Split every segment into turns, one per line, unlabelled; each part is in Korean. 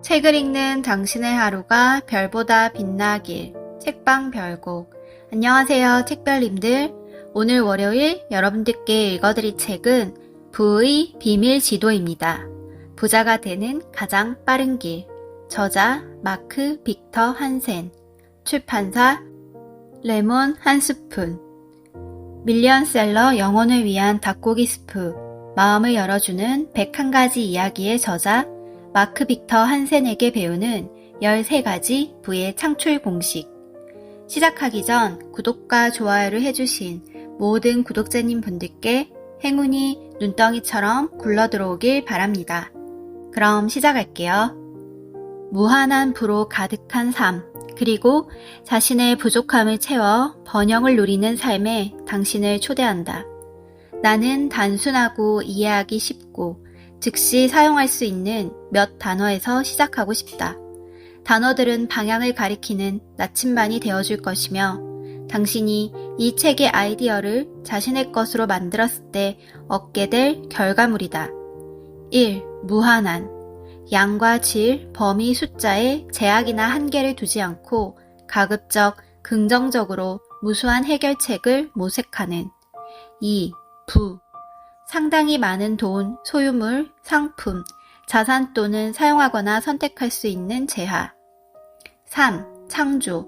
책을 읽는 당신의 하루가 별보다 빛나길. 책방 별곡. 안녕하세요, 책별님들. 오늘 월요일 여러분들께 읽어드릴 책은 부의 비밀 지도입니다. 부자가 되는 가장 빠른 길. 저자 마크 빅터 한센. 출판사 레몬 한 스푼. 밀리언셀러 영혼을 위한 닭고기 스프. 마음을 열어주는 101가지 이야기의 저자 마크 빅터 한센에게 배우는 13가지 부의 창출 공식. 시작하기 전 구독과 좋아요를 해주신 모든 구독자님 분들께 행운이 눈덩이처럼 굴러들어오길 바랍니다. 그럼 시작할게요. 무한한 부로 가득한 삶, 그리고 자신의 부족함을 채워 번영을 누리는 삶에 당신을 초대한다. 나는 단순하고 이해하기 쉽고 즉시 사용할 수 있는 몇 단어에서 시작하고 싶다. 단어들은 방향을 가리키는 나침반이 되어줄 것이며 당신이 이 책의 아이디어를 자신의 것으로 만들었을 때 얻게 될 결과물이다. 1. 무한한. 양과 질, 범위, 숫자에 제약이나 한계를 두지 않고 가급적 긍정적으로 무수한 해결책을 모색하는. 2. 부. 상당히 많은 돈, 소유물, 상품, 자산 또는 사용하거나 선택할 수 있는 재화. 3. 창조.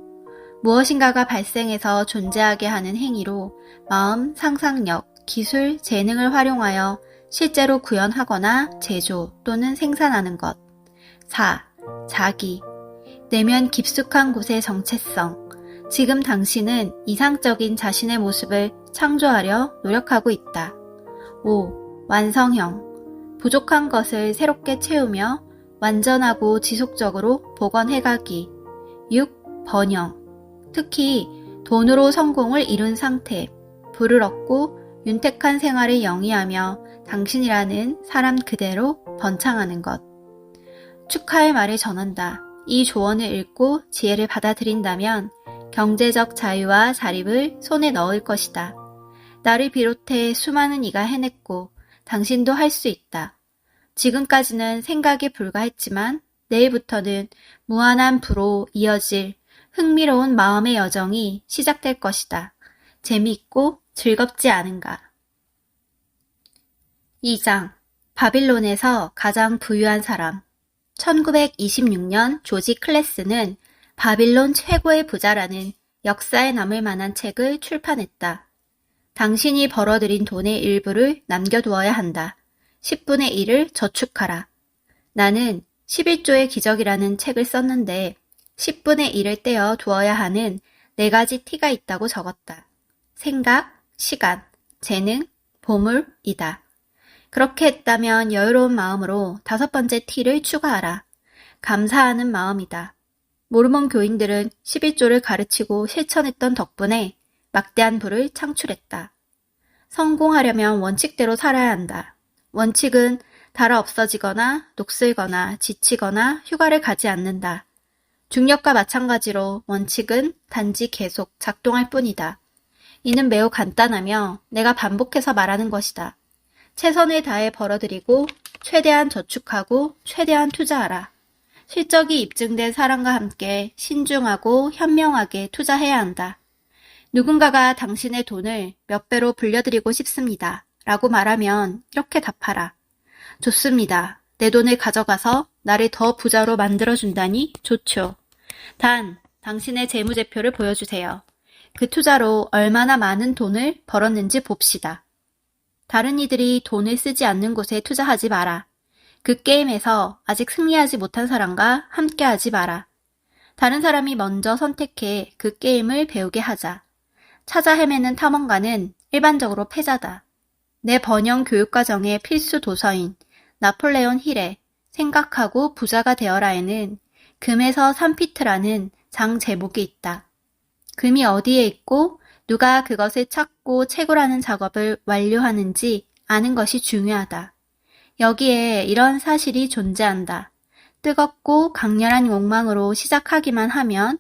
무엇인가가 발생해서 존재하게 하는 행위로 마음, 상상력, 기술, 재능을 활용하여 실제로 구현하거나 제조 또는 생산하는 것. 4. 자기. 내면 깊숙한 곳의 정체성. 지금 당신은 이상적인 자신의 모습을 창조하려 노력하고 있다. 5. 완성형. 부족한 것을 새롭게 채우며 완전하고 지속적으로 복원해가기. 6. 번영. 특히 돈으로 성공을 이룬 상태, 부를 얻고 윤택한 생활을 영위하며 당신이라는 사람 그대로 번창하는 것. 축하의 말을 전한다. 이 조언을 읽고 지혜를 받아들인다면 경제적 자유와 자립을 손에 넣을 것이다. 나를 비롯해 수많은 이가 해냈고 당신도 할 수 있다. 지금까지는 생각에 불과했지만 내일부터는 무한한 부로 이어질 흥미로운 마음의 여정이 시작될 것이다. 재미있고 즐겁지 않은가? 2장. 바빌론에서 가장 부유한 사람. 1926년 조지 클래스는 바빌론 최고의 부자라는 역사에 남을 만한 책을 출판했다. 당신이 벌어들인 돈의 일부를 남겨두어야 한다. 10분의 1을 저축하라. 나는 11조의 기적이라는 책을 썼는데 10분의 1을 떼어 두어야 하는 4가지 T가 있다고 적었다. 생각, 시간, 재능, 보물이다. 그렇게 했다면 여유로운 마음으로 5번째 T를 추가하라. 감사하는 마음이다. 모르몬 교인들은 11조를 가르치고 실천했던 덕분에 막대한 부를 창출했다. 성공하려면 원칙대로 살아야 한다. 원칙은 달아 없어지거나 녹슬거나 지치거나 휴가를 가지 않는다. 중력과 마찬가지로 원칙은 단지 계속 작동할 뿐이다. 이는 매우 간단하며 내가 반복해서 말하는 것이다. 최선을 다해 벌어들이고 최대한 저축하고 최대한 투자하라. 실적이 입증된 사람과 함께 신중하고 현명하게 투자해야 한다. 누군가가 당신의 돈을 몇 배로 불려드리고 싶습니다. 라고 말하면 이렇게 답하라. 좋습니다. 내 돈을 가져가서 나를 더 부자로 만들어준다니 좋죠. 단, 당신의 재무제표를 보여주세요. 그 투자로 얼마나 많은 돈을 벌었는지 봅시다. 다른 이들이 돈을 쓰지 않는 곳에 투자하지 마라. 그 게임에서 아직 승리하지 못한 사람과 함께하지 마라. 다른 사람이 먼저 선택해 그 게임을 배우게 하자. 찾아 헤매는 탐험가는 일반적으로 패자다. 내 번영 교육과정의 필수 도서인 나폴레온 힐의 생각하고 부자가 되어라에는 금에서 3피트라는 장 제목이 있다. 금이 어디에 있고 누가 그것을 찾고 채굴하는 작업을 완료하는지 아는 것이 중요하다. 여기에 이런 사실이 존재한다. 뜨겁고 강렬한 욕망으로 시작하기만 하면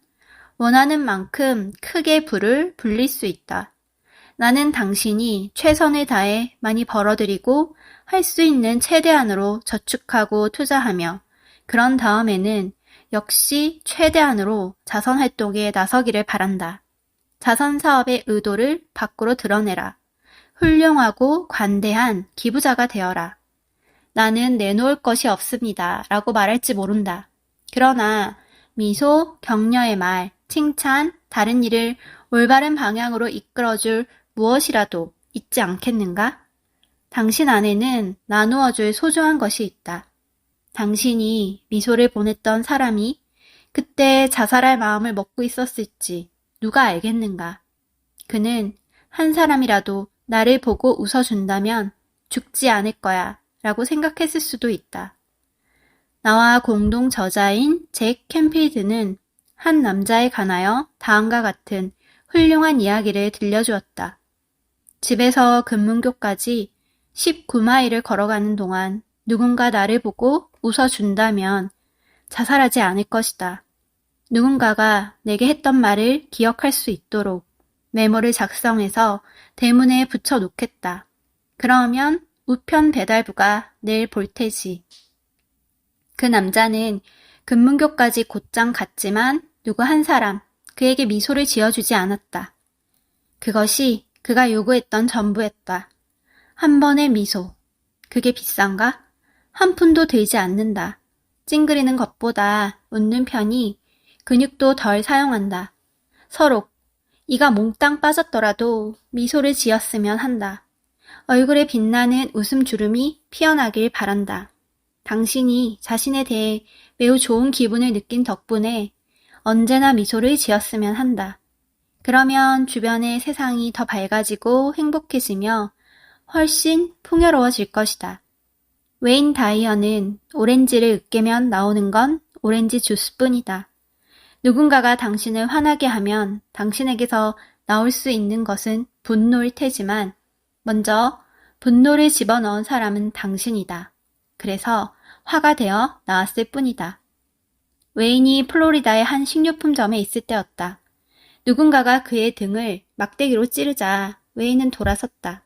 원하는 만큼 크게 불을 불릴 수 있다. 나는 당신이 최선을 다해 많이 벌어들이고 할 수 있는 최대한으로 저축하고 투자하며 그런 다음에는 역시 최대한으로 자선 활동에 나서기를 바란다. 자선 사업의 의도를 밖으로 드러내라. 훌륭하고 관대한 기부자가 되어라. 나는 내놓을 것이 없습니다. 라고 말할지 모른다. 그러나 미소, 격려의 말, 칭찬, 다른 일을 올바른 방향으로 이끌어줄 무엇이라도 있지 않겠는가? 당신 안에는 나누어줄 소중한 것이 있다. 당신이 미소를 보냈던 사람이 그때 자살할 마음을 먹고 있었을지 누가 알겠는가? 그는 한 사람이라도 나를 보고 웃어준다면 죽지 않을 거야 라고 생각했을 수도 있다. 나와 공동 저자인 잭 캠필드는 한 남자에 관하여 다음과 같은 훌륭한 이야기를 들려주었다. 집에서 금문교까지 19마일을 걸어가는 동안 누군가 나를 보고 웃어준다면 자살하지 않을 것이다. 누군가가 내게 했던 말을 기억할 수 있도록 메모를 작성해서 대문에 붙여 놓겠다. 그러면 우편 배달부가 내일 볼 테지. 그 남자는 금문교까지 곧장 갔지만 누구 한 사람 그에게 미소를 지어주지 않았다. 그것이 그가 요구했던 전부였다. 한 번의 미소. 그게 비싼가? 한 푼도 들지 않는다. 찡그리는 것보다 웃는 편이 근육도 덜 사용한다. 서로 이가 몽땅 빠졌더라도 미소를 지었으면 한다. 얼굴에 빛나는 웃음 주름이 피어나길 바란다. 당신이 자신에 대해 매우 좋은 기분을 느낀 덕분에 언제나 미소를 지었으면 한다. 그러면 주변의 세상이 더 밝아지고 행복해지며 훨씬 풍요로워질 것이다. 웨인 다이어는 오렌지를 으깨면 나오는 건 오렌지 주스뿐이다. 누군가가 당신을 화나게 하면 당신에게서 나올 수 있는 것은 분노일 테지만 먼저 분노를 집어넣은 사람은 당신이다. 그래서 화가 되어 나왔을 뿐이다. 웨인이 플로리다의 한 식료품점에 있을 때였다. 누군가가 그의 등을 막대기로 찌르자 웨인은 돌아섰다.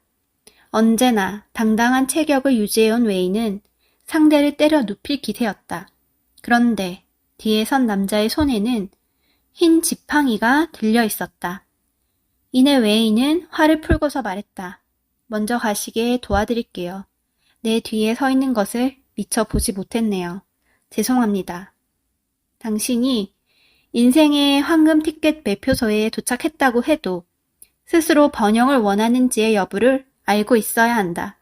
언제나 당당한 체격을 유지해온 웨인은 상대를 때려 눕힐 기세였다. 그런데 뒤에 선 남자의 손에는 흰 지팡이가 들려 있었다. 이내 웨인은 화를 풀고서 말했다. 먼저 가시게 도와드릴게요. 내 뒤에 서 있는 것을 미처 보지 못했네요. 죄송합니다. 당신이 인생의 황금 티켓 매표소에 도착했다고 해도 스스로 번영을 원하는지의 여부를 알고 있어야 한다.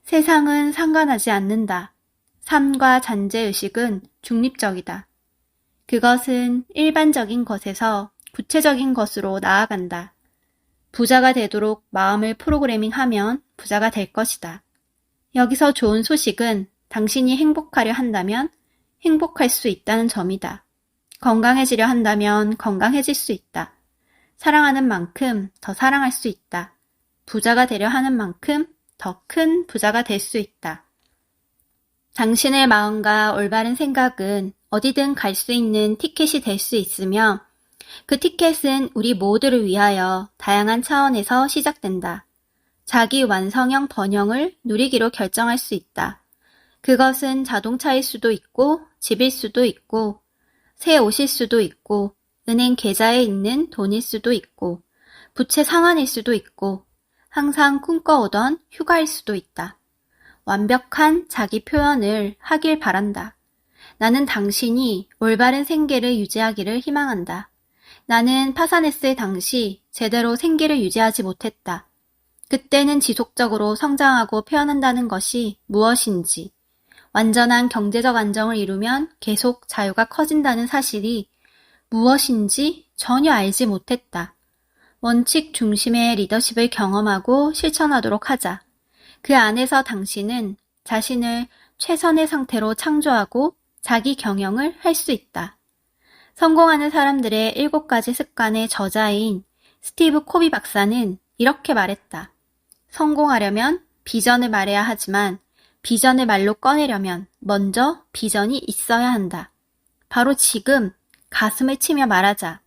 세상은 상관하지 않는다. 삶과 잔재의식은 중립적이다. 그것은 일반적인 것에서 구체적인 것으로 나아간다. 부자가 되도록 마음을 프로그래밍하면 부자가 될 것이다. 여기서 좋은 소식은 당신이 행복하려 한다면 행복할 수 있다는 점이다. 건강해지려 한다면 건강해질 수 있다. 사랑하는 만큼 더 사랑할 수 있다. 부자가 되려 하는 만큼 더 큰 부자가 될 수 있다. 당신의 마음과 올바른 생각은 어디든 갈 수 있는 티켓이 될 수 있으며 그 티켓은 우리 모두를 위하여 다양한 차원에서 시작된다. 자기 완성형 번영을 누리기로 결정할 수 있다. 그것은 자동차일 수도 있고 집일 수도 있고 새 옷일 수도 있고 은행 계좌에 있는 돈일 수도 있고 부채 상환일 수도 있고 항상 꿈꿔오던 휴가일 수도 있다. 완벽한 자기 표현을 하길 바란다. 나는 당신이 올바른 생계를 유지하기를 희망한다. 나는 파산했을 당시 제대로 생계를 유지하지 못했다. 그때는 지속적으로 성장하고 표현한다는 것이 무엇인지, 완전한 경제적 안정을 이루면 계속 자유가 커진다는 사실이 무엇인지 전혀 알지 못했다. 원칙 중심의 리더십을 경험하고 실천하도록 하자. 그 안에서 당신은 자신을 최선의 상태로 창조하고 자기 경영을 할 수 있다. 성공하는 사람들의 7가지 습관의 저자인 스티브 코비 박사는 이렇게 말했다. 성공하려면 비전을 말해야 하지만 비전을 말로 꺼내려면 먼저 비전이 있어야 한다. 바로 지금 가슴을 치며 말하자.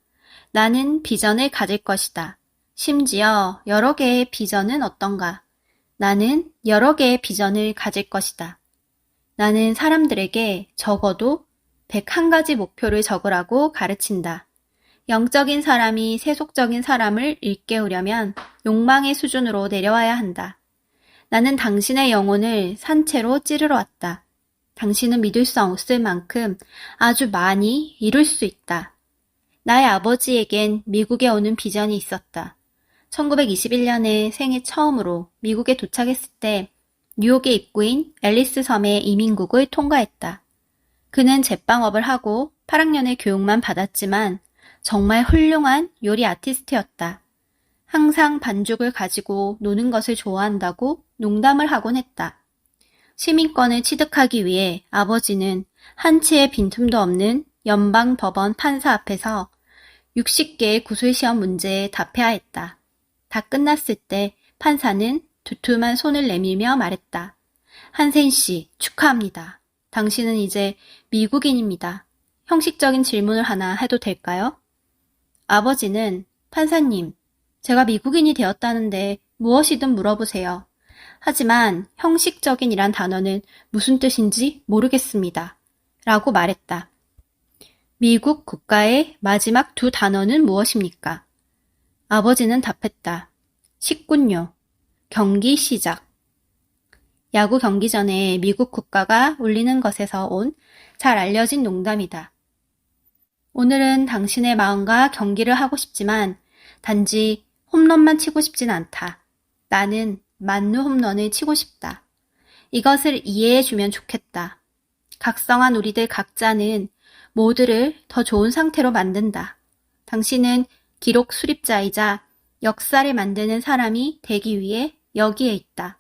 나는 비전을 가질 것이다. 심지어 여러 개의 비전은 어떤가? 나는 여러 개의 비전을 가질 것이다. 나는 사람들에게 적어도 101가지 목표를 적으라고 가르친다. 영적인 사람이 세속적인 사람을 일깨우려면 욕망의 수준으로 내려와야 한다. 나는 당신의 영혼을 산채로 찌르러 왔다. 당신은 믿을 수 없을 만큼 아주 많이 이룰 수 있다. 나의 아버지에겐 미국에 오는 비전이 있었다. 1921년에 생애 처음으로 미국에 도착했을 때 뉴욕의 입구인 앨리스 섬의 이민국을 통과했다. 그는 제빵업을 하고 8학년의 교육만 받았지만 정말 훌륭한 요리 아티스트였다. 항상 반죽을 가지고 노는 것을 좋아한다고 농담을 하곤 했다. 시민권을 취득하기 위해 아버지는 한치의 빈틈도 없는 연방법원 판사 앞에서 60개의 구술시험 문제에 답해야 했다. 다 끝났을 때 판사는 두툼한 손을 내밀며 말했다. 한센 씨, 축하합니다. 당신은 이제 미국인입니다. 형식적인 질문을 하나 해도 될까요? 아버지는 판사님, 제가 미국인이 되었다는데 무엇이든 물어보세요. 하지만 형식적인이란 단어는 무슨 뜻인지 모르겠습니다. 라고 말했다. 미국 국가의 마지막 두 단어는 무엇입니까? 아버지는 답했다. 식군요. 경기 시작. 야구 경기 전에 미국 국가가 울리는 것에서 온 잘 알려진 농담이다. 오늘은 당신의 마음과 경기를 하고 싶지만 단지 홈런만 치고 싶진 않다. 나는 만루 홈런을 치고 싶다. 이것을 이해해주면 좋겠다. 각성한 우리들 각자는 모두를 더 좋은 상태로 만든다. 당신은 기록 수립자이자 역사를 만드는 사람이 되기 위해 여기에 있다.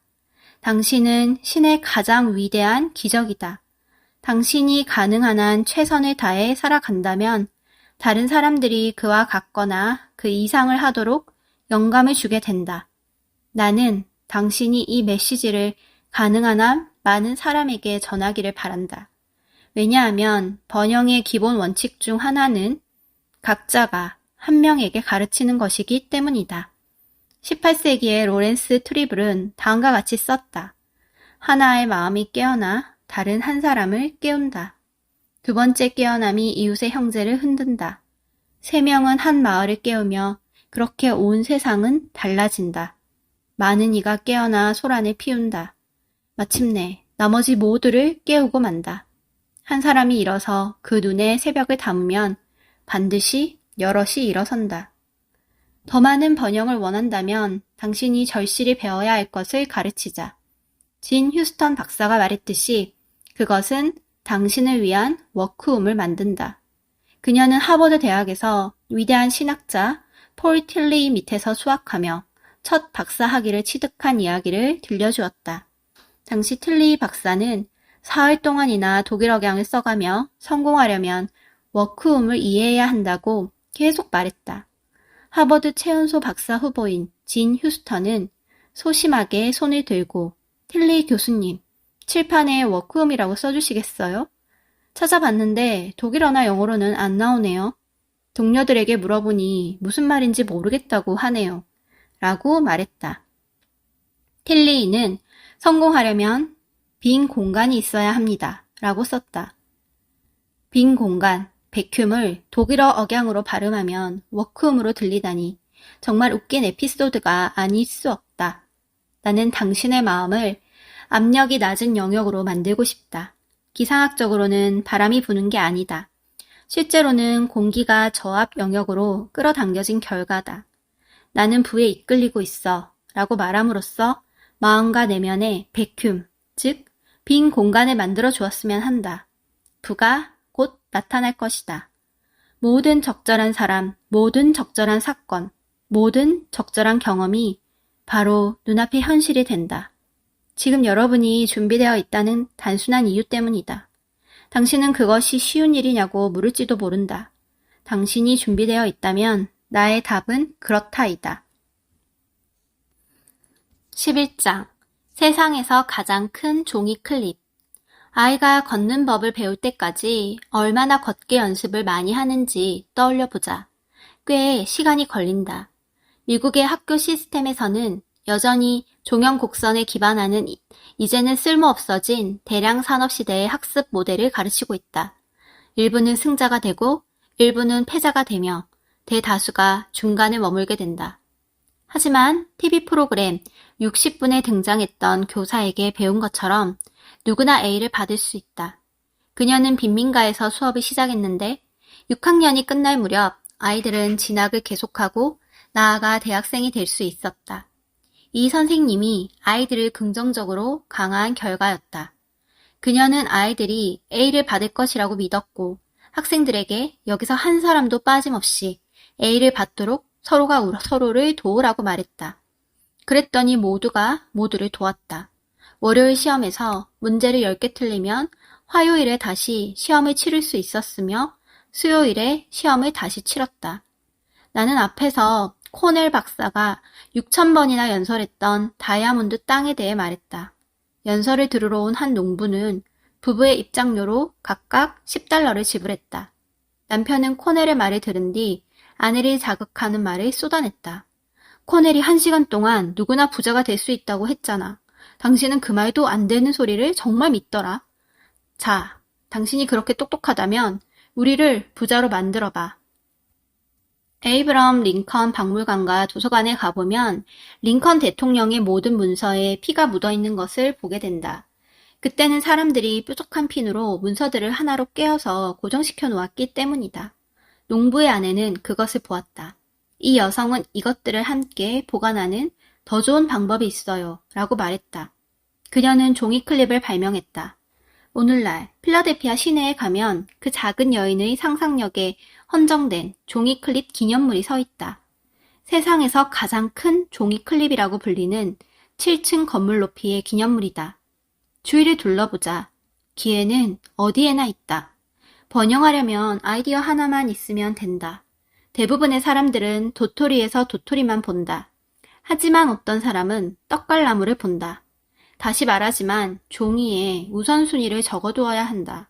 당신은 신의 가장 위대한 기적이다. 당신이 가능한 한 최선을 다해 살아간다면 다른 사람들이 그와 같거나 그 이상을 하도록 영감을 주게 된다. 나는 당신이 이 메시지를 가능한 한 많은 사람에게 전하기를 바란다. 왜냐하면 번영의 기본 원칙 중 하나는 각자가 한 명에게 가르치는 것이기 때문이다. 18세기의 로렌스 트리블은 다음과 같이 썼다. 하나의 마음이 깨어나 다른 한 사람을 깨운다. 두 번째 깨어남이 이웃의 형제를 흔든다. 세 명은 한 마을을 깨우며 그렇게 온 세상은 달라진다. 많은 이가 깨어나 소란을 피운다. 마침내 나머지 모두를 깨우고 만다. 한 사람이 일어서 그 눈에 새벽을 담으면 반드시 여럿이 일어선다. 더 많은 번영을 원한다면 당신이 절실히 배워야 할 것을 가르치자. 진 휴스턴 박사가 말했듯이 그것은 당신을 위한 워크홈을 만든다. 그녀는 하버드 대학에서 위대한 신학자 폴 틸리 밑에서 수학하며 첫 박사 학위를 취득한 이야기를 들려주었다. 당시 틸리 박사는 사흘 동안이나 독일어경을 써가며 성공하려면 워크홈을 이해해야 한다고 계속 말했다. 하버드 최연소 박사 후보인 진 휴스턴은 소심하게 손을 들고 틸리 교수님, 칠판에 워크홈이라고 써주시겠어요? 찾아봤는데 독일어나 영어로는 안 나오네요. 동료들에게 물어보니 무슨 말인지 모르겠다고 하네요. 라고 말했다. 틸리는 성공하려면 빈 공간이 있어야 합니다. 라고 썼다. 빈 공간, 백큐을 독일어 억양으로 발음하면 워크홈으로 들리다니 정말 웃긴 에피소드가 아닐 수 없다. 나는 당신의 마음을 압력이 낮은 영역으로 만들고 싶다. 기상학적으로는 바람이 부는 게 아니다. 실제로는 공기가 저압 영역으로 끌어당겨진 결과다. 나는 부에 이끌리고 있어 라고 말함으로써 마음과 내면에 베큐, 즉 빈 공간을 만들어 주었으면 한다. 부가 곧 나타날 것이다. 모든 적절한 사람, 모든 적절한 사건, 모든 적절한 경험이 바로 눈앞의 현실이 된다. 지금 여러분이 준비되어 있다는 단순한 이유 때문이다. 당신은 그것이 쉬운 일이냐고 물을지도 모른다. 당신이 준비되어 있다면 나의 답은 그렇다이다. 11장 세상에서 가장 큰 종이 클립. 아이가 걷는 법을 배울 때까지 얼마나 걷기 연습을 많이 하는지 떠올려 보자. 꽤 시간이 걸린다. 미국의 학교 시스템에서는 여전히 종영 곡선에 기반하는 이제는 쓸모없어진 대량 산업 시대의 학습 모델을 가르치고 있다. 일부는 승자가 되고 일부는 패자가 되며 대다수가 중간에 머물게 된다. 하지만 TV 프로그램 60분에 등장했던 교사에게 배운 것처럼 누구나 A를 받을 수 있다. 그녀는 빈민가에서 수업을 시작했는데 6학년이 끝날 무렵 아이들은 진학을 계속하고 나아가 대학생이 될 수 있었다. 이 선생님이 아이들을 긍정적으로 강화한 결과였다. 그녀는 아이들이 A를 받을 것이라고 믿었고 학생들에게 여기서 한 사람도 빠짐없이 A를 받도록 서로가 서로를 도우라고 말했다. 그랬더니 모두가 모두를 도왔다. 월요일 시험에서 문제를 10개 틀리면 화요일에 다시 시험을 치를 수 있었으며 수요일에 시험을 다시 치렀다. 나는 앞에서 코넬 박사가 6,000번이나 연설했던 다이아몬드 땅에 대해 말했다. 연설을 들으러 온 한 농부는 부부의 입장료로 각각 $10를 지불했다. 남편은 코넬의 말을 들은 뒤 아내를 자극하는 말을 쏟아냈다. 코넬이 1시간 동안 누구나 부자가 될 수 있다고 했잖아. 당신은 그 말도 안 되는 소리를 정말 믿더라. 자, 당신이 그렇게 똑똑하다면 우리를 부자로 만들어봐. 에이브럼 링컨 박물관과 도서관에 가보면 링컨 대통령의 모든 문서에 피가 묻어있는 것을 보게 된다. 그때는 사람들이 뾰족한 핀으로 문서들을 하나로 꿰어서 고정시켜 놓았기 때문이다. 농부의 아내는 그것을 보았다. 이 여성은 이것들을 함께 보관하는 더 좋은 방법이 있어요. 라고 말했다. 그녀는 종이클립을 발명했다. 오늘날 필라델피아 시내에 가면 그 작은 여인의 상상력에 헌정된 종이클립 기념물이 서 있다. 세상에서 가장 큰 종이클립이라고 불리는 7층 건물 높이의 기념물이다. 주위를 둘러보자. 기회는 어디에나 있다. 번영하려면 아이디어 하나만 있으면 된다. 대부분의 사람들은 도토리에서 도토리만 본다. 하지만 어떤 사람은 떡갈나무를 본다. 다시 말하지만 종이에 우선순위를 적어두어야 한다.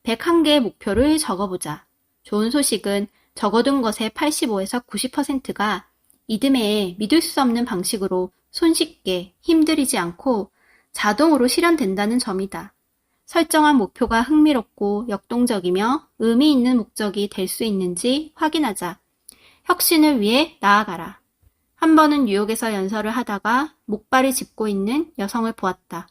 101개의 목표를 적어보자. 좋은 소식은 적어둔 것의 85에서 90%가 이듬해에 믿을 수 없는 방식으로 손쉽게 힘들이지 않고 자동으로 실현된다는 점이다. 설정한 목표가 흥미롭고 역동적이며 의미 있는 목적이 될 수 있는지 확인하자. 혁신을 위해 나아가라. 한 번은 뉴욕에서 연설을 하다가 목발을 짚고 있는 여성을 보았다.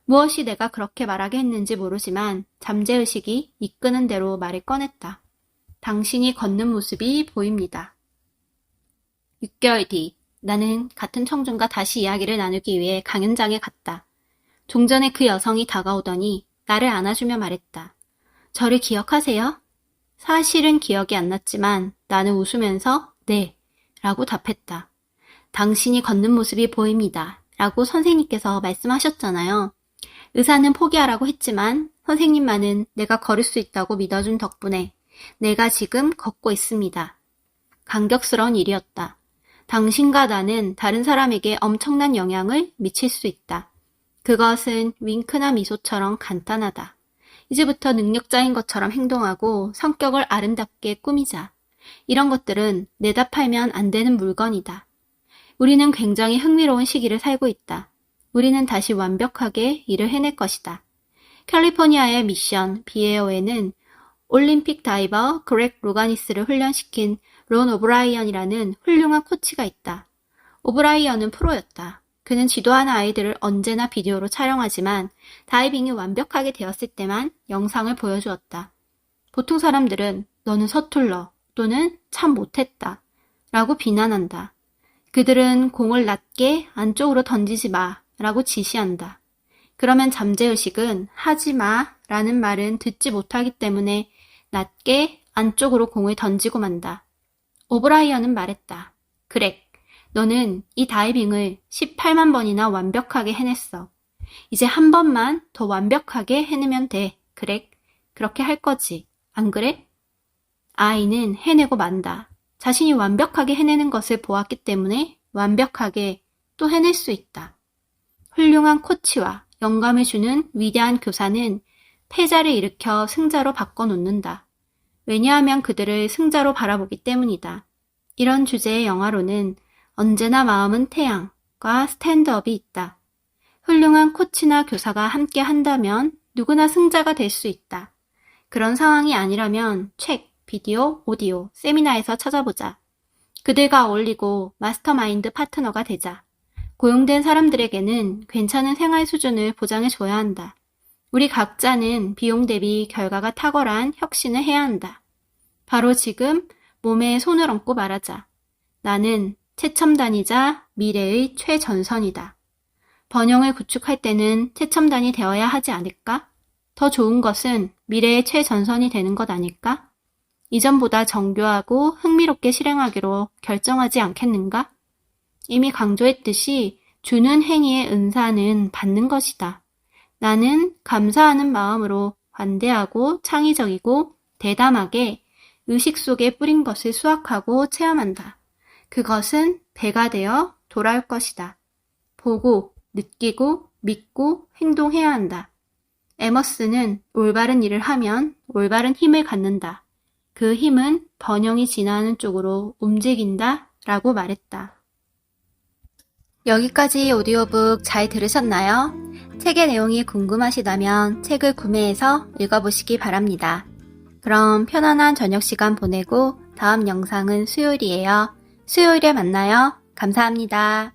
무엇이 내가 그렇게 말하게 했는지 모르지만 잠재의식이 이끄는 대로 말을 꺼냈다. 당신이 걷는 모습이 보입니다. 6개월 뒤 나는 같은 청중과 다시 이야기를 나누기 위해 강연장에 갔다. 종전에 그 여성이 다가오더니 나를 안아주며 말했다. 저를 기억하세요? 사실은 기억이 안 났지만 나는 웃으면서 네 라고 답했다. 당신이 걷는 모습이 보입니다 라고 선생님께서 말씀하셨잖아요. 의사는 포기하라고 했지만 선생님만은 내가 걸을 수 있다고 믿어준 덕분에 내가 지금 걷고 있습니다. 감격스러운 일이었다. 당신과 나는 다른 사람에게 엄청난 영향을 미칠 수 있다. 그것은 윙크나 미소처럼 간단하다. 이제부터 능력자인 것처럼 행동하고 성격을 아름답게 꾸미자. 이런 것들은 내다 팔면 안 되는 물건이다. 우리는 굉장히 흥미로운 시기를 살고 있다. 우리는 다시 완벽하게 일을 해낼 것이다. 캘리포니아의 미션 비에어에는 올림픽 다이버 그렉 루가니스를 훈련시킨 론 오브라이언이라는 훌륭한 코치가 있다. 오브라이언은 프로였다. 그는 지도하는 아이들을 언제나 비디오로 촬영하지만 다이빙이 완벽하게 되었을 때만 영상을 보여주었다. 보통 사람들은 너는 서툴러 또는 참 못했다 라고 비난한다. 그들은 공을 낮게 안쪽으로 던지지 마 라고 지시한다. 그러면 잠재의식은 하지 마 라는 말은 듣지 못하기 때문에 낮게 안쪽으로 공을 던지고 만다. 오브라이언은 말했다. 그렉, 너는 이 다이빙을 18만 번이나 완벽하게 해냈어. 이제 한 번만 더 완벽하게 해내면 돼. 그렉, 그렇게 할 거지. 안 그래? 아이는 해내고 만다. 자신이 완벽하게 해내는 것을 보았기 때문에 완벽하게 또 해낼 수 있다. 훌륭한 코치와 영감을 주는 위대한 교사는 패자를 일으켜 승자로 바꿔놓는다. 왜냐하면 그들을 승자로 바라보기 때문이다. 이런 주제의 영화로는 언제나 마음은 태양과 스탠드업이 있다. 훌륭한 코치나 교사가 함께 한다면 누구나 승자가 될 수 있다. 그런 상황이 아니라면 책, 비디오, 오디오, 세미나에서 찾아보자. 그들과 어울리고 마스터마인드 파트너가 되자. 고용된 사람들에게는 괜찮은 생활 수준을 보장해줘야 한다. 우리 각자는 비용 대비 결과가 탁월한 혁신을 해야 한다. 바로 지금 몸에 손을 얹고 말하자. 나는 최첨단이자 미래의 최전선이다. 번영을 구축할 때는 최첨단이 되어야 하지 않을까? 더 좋은 것은 미래의 최전선이 되는 것 아닐까? 이전보다 정교하고 흥미롭게 실행하기로 결정하지 않겠는가? 이미 강조했듯이 주는 행위의 은사는 받는 것이다. 나는 감사하는 마음으로 관대하고 창의적이고 대담하게 의식 속에 뿌린 것을 수확하고 체험한다. 그것은 배가 되어 돌아올 것이다. 보고, 느끼고, 믿고 행동해야 한다. 에머스는 올바른 일을 하면 올바른 힘을 갖는다. 그 힘은 번영이 진화하는 쪽으로 움직인다 라고 말했다. 여기까지 오디오북 잘 들으셨나요? 책의 내용이 궁금하시다면 책을 구매해서 읽어보시기 바랍니다. 그럼 편안한 저녁 시간 보내고 다음 영상은 수요일이에요. 수요일에 만나요. 감사합니다.